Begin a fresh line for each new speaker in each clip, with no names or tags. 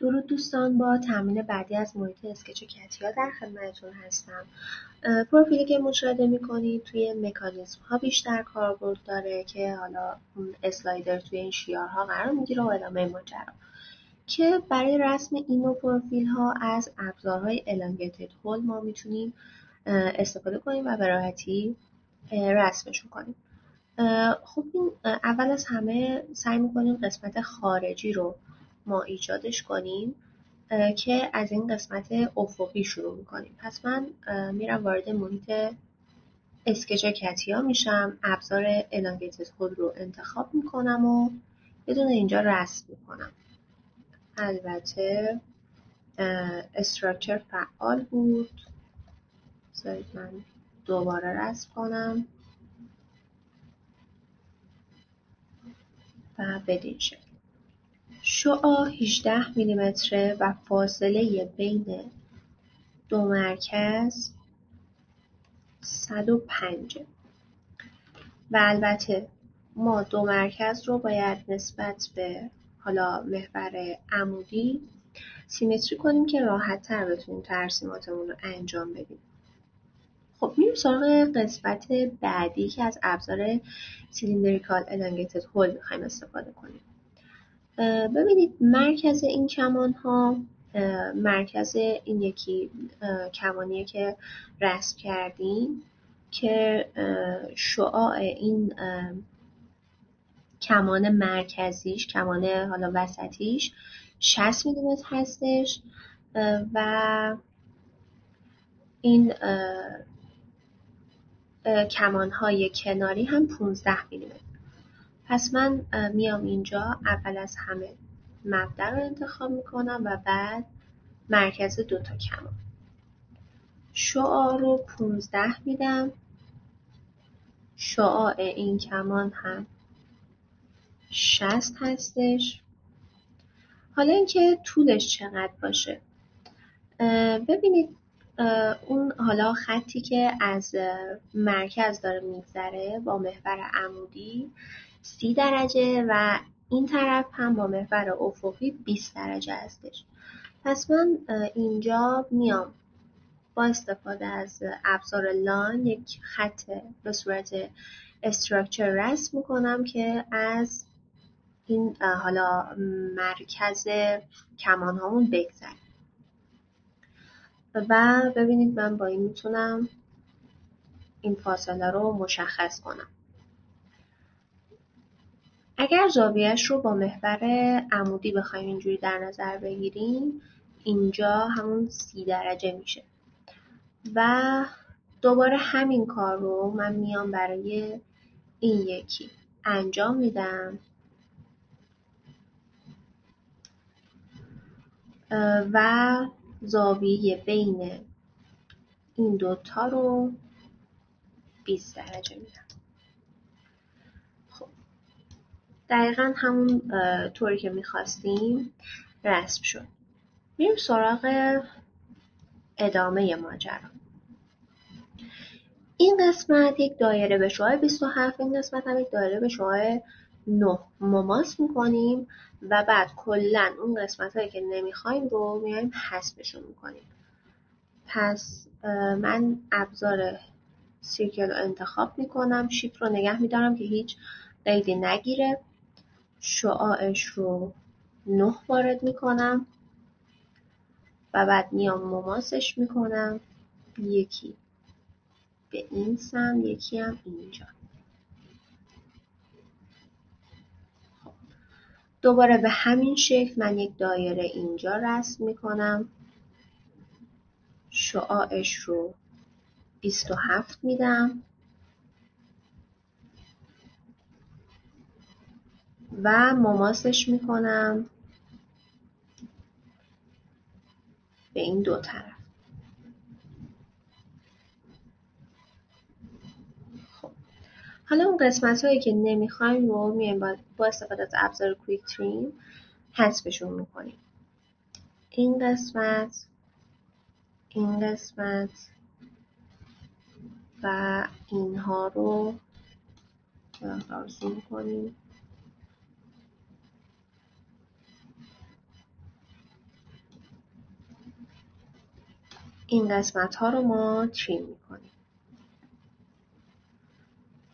درود دوستان، با تمرین بعدی از محیط اسکچ کتیا در خدمتتون هستم. پروفیلی که مشاهده میکنید توی مکانیزم ها بیشتر کاربرد داره که حالا اسلایدر توی این شیارها قرار میگیره و ادامه ماجرا که برای رسم این نوع پروفیل ها از ابزارهای elongated hole ما میتونیم استفاده کنیم و به راحتی رسمشون کنیم. خب این اول از همه سعی میکنیم قسمت خارجی رو ما ایجادش کنیم که از این قسمت افقی شروع میکنیم. پس من میرم وارد محیط اسکچ کتیا میشم، ابزار elongated hole رو انتخاب میکنم و بدون اینجا رسم میکنم. البته استراکچر فعال بود، بذارید من دوباره رسم کنم و بدین شکل. شعاع 18 میلیمتره و فاصله بین دو مرکز 105 و البته ما دو مرکز رو باید نسبت به حالا محور عمودی سیمتری کنیم که راحت تر بتونیم ترسیماتمون رو انجام بدیم. خب میریم سراغ قسمت بعدی که از ابزار سیلیندریکال elongated hole میخوایم استفاده کنیم. ببینید مرکز این کمان ها مرکز این یکی کمانیه که رسم کردیم که شعاع این کمان مرکزیش، کمان حالا وسطیش 60 میلیمتر هستش و این کمان های کناری هم 15 میلیمتر. پس من میام اینجا اول از همه مبدا رو انتخاب میکنم و بعد مرکز دوتا کمان. شعاع رو 15 میدم، شعاع این کمان هم 60 هستش. حالا اینکه طولش چقدر باشه، ببینید اون حالا خطی که از مرکز داره میگذره با محور عمودی 30 درجه و این طرف هم با محور افقی 20 درجه هستش. پس من اینجا میام با استفاده از ابزار لاین یک خط به صورت استراکچر رسم میکنم که از این حالا مرکز کمان هامون بگذره و ببینید من با این میتونم این فاصله رو مشخص کنم. اگر زاویه‌اش رو با محور عمودی بخوایم اینجوری در نظر بگیریم، اینجا همون 30 درجه میشه و دوباره همین کار رو من میام برای این یکی انجام میدم و زاویه بین این دوتا رو 20 درجه میدم. خب دقیقا همون طوری که میخواستیم رسم شد. میریم سراغ ادامه ماجرا. این قسمت یک دایره به شعاع 27، این قسمت هم یک دایره به شعاع 9 مماس میکنیم و بعد کلا اون قسمت هایی که نمیخوایم رو میایم حذفشون میکنیم. پس من ابزار سیرکل رو انتخاب میکنم، شیفت رو نگه میدارم که هیچ قیدی نگیره، شعاعش رو 9 وارد میکنم و بعد میام مماسش میکنم، یکی به این سمت یکی هم اینجا. دوباره به همین شکل من یک دایره اینجا رسم میکنم، شعاعش رو 27 میدم و مماسش میکنم به این دو طرف. خب حالا اون قسمت هایی که نمیخوایم رو میایم با استفاده از ابزار کویک تریم حذفشون میکنیم. این قسمت، این قسمت و اینها رو زوم کنیم. این قسمت ها رو ما تریم میکنیم.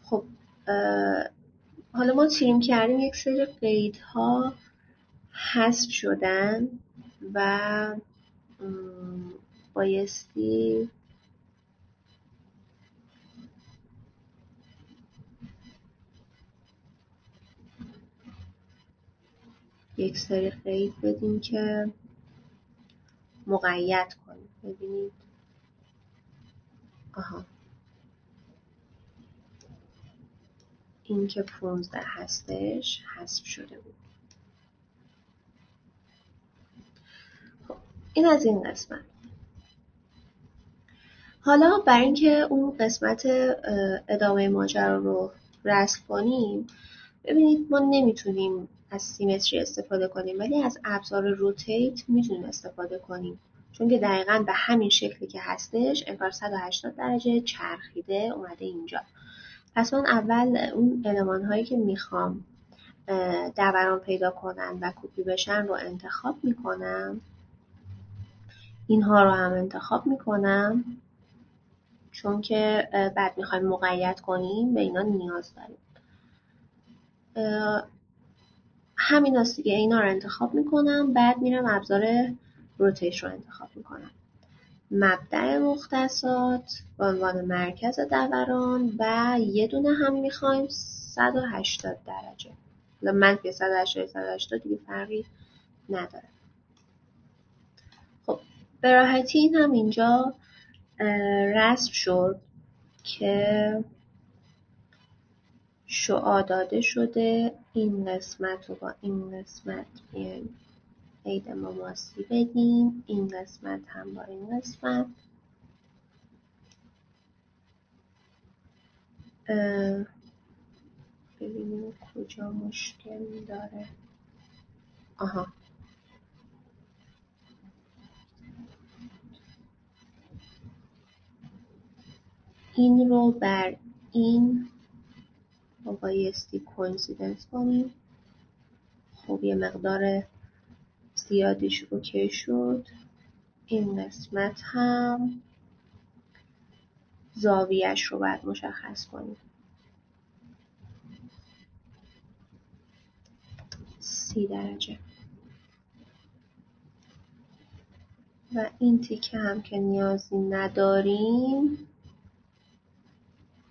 خب حالا ما تریم کردیم، یک سری قیدها حذف شدن و بایستی یک سری قید بدیم که مقید کنیم. ببینید آها، این که 15 هستش حذف شده بود. خب این از این قسمت. حالا برای اینکه اون قسمت ادامه ماجرا رو رسم کنیم، ببینید ما نمیتونیم از سیمتری استفاده کنیم، ولی از ابزار روتیت میتونیم استفاده کنیم، چون که دقیقاً به همین شکلی که هستش انگار 180 درجه چرخیده اومده اینجا. پس من اول اون المان هایی که میخوام دوران پیدا کنن و کپی بشن رو انتخاب میکنم. اینها رو هم انتخاب میکنم چون که بعد میخوایم مقید کنیم، به اینا نیاز داریم. همین هست دیگه، اینا رو انتخاب میکنم، بعد میرم ابزار روتیش رو انتخاب میکنم. مبدأ مختصات به عنوان مرکز دوران و یه دونه هم میخوایم 180 درجه. منفی 180 دیگه فرقی نداره. خب به راحتی این هم اینجا رسم شد که شعاع داده شده. این قسمت رو با این قسمت بیایم عید مماسی بدیم، این قسمت هم با این قسمت. ببینیم کجا مشکل داره. آها، این رو بر این با بایستی کوینسیدنس کنیم. خب یه مقدار زیادیش اوکی شد. این قسمت هم زاویه‌اش رو باید مشخص کنیم، 30 درجه. و این تیکه هم که نیازی نداریم،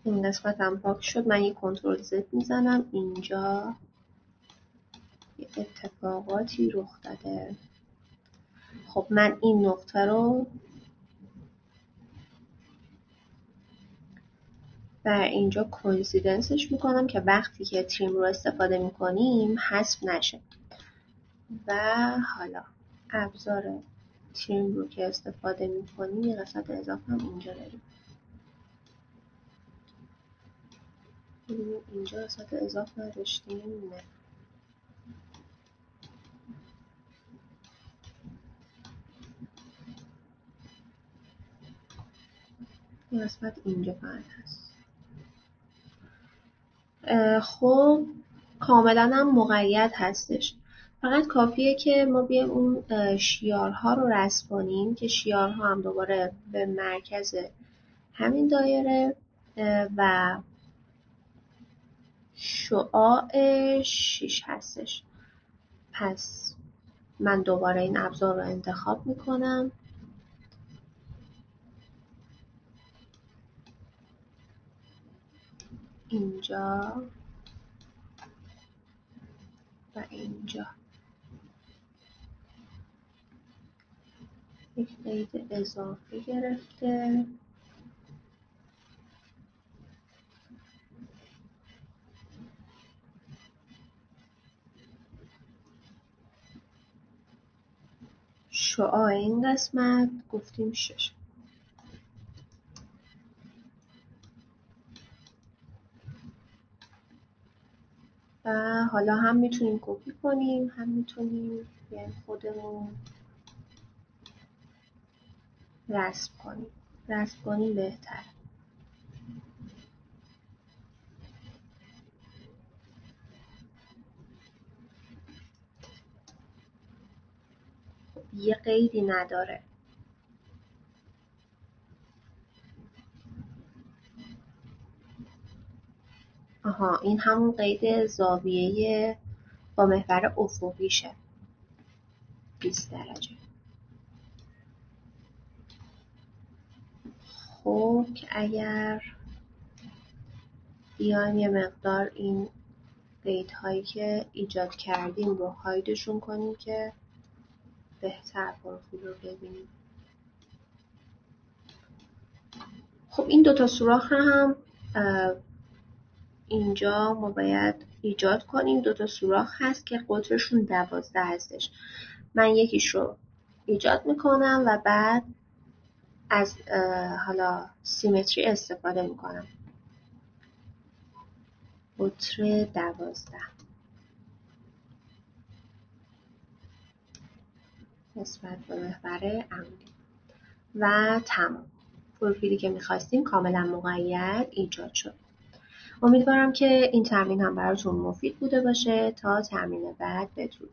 این قسمت هم پاک شد. من یه کنترل زد میزنم، اینجا یه اتفاقاتی رخ داده. خب من این نقطه رو بر اینجا کوینسیدنسش میکنم که وقتی که تریم رو استفاده میکنیم حذف نشه. و حالا ابزار تریم رو که استفاده میکنیم یه قسمت اضافه هم اینجا داریم. اینجا قسمت اضافه نداشتیم، نه. این قسمت اینجا فقط هست. خب کاملا هم مقید هستش. فقط کافیه که ما بیایم اون شیارها رو رسم کنیم که شیارها هم دوباره به مرکز همین دایره و شعاع 6 هستش. پس من دوباره این ابزار رو انتخاب میکنم. اینجا و اینجا یک قید اضافی گرفته. شعاع این قسمت گفتیم 6. و حالا هم میتونیم کپی کنیم، هم میتونیم خودمون رسم کنیم. رسم کنیم بهتر. یه قیدی نداره. این همون قید زاویه با محور افقیشه، 20 درجه. خب که اگر بیایم یه مقدار این قیدهایی که ایجاد کردیم رو هایدشون کنیم که بهتر پروفیل رو ببینیم. خب این دوتا سوراخ رو هم اینجا ما باید ایجاد کنیم. دوتا سوراخ هست که قطرشون 12 هستش. من یکیش رو ایجاد میکنم و بعد از حالا سیمتری استفاده میکنم. قطر 12 نسبت به محور عمودی و تمام. پروفیلی که میخواستیم کاملا مقید ایجاد شد. امیدوارم که این تمرین هم براتون مفید بوده باشه. تا تمرین بعد بدرود.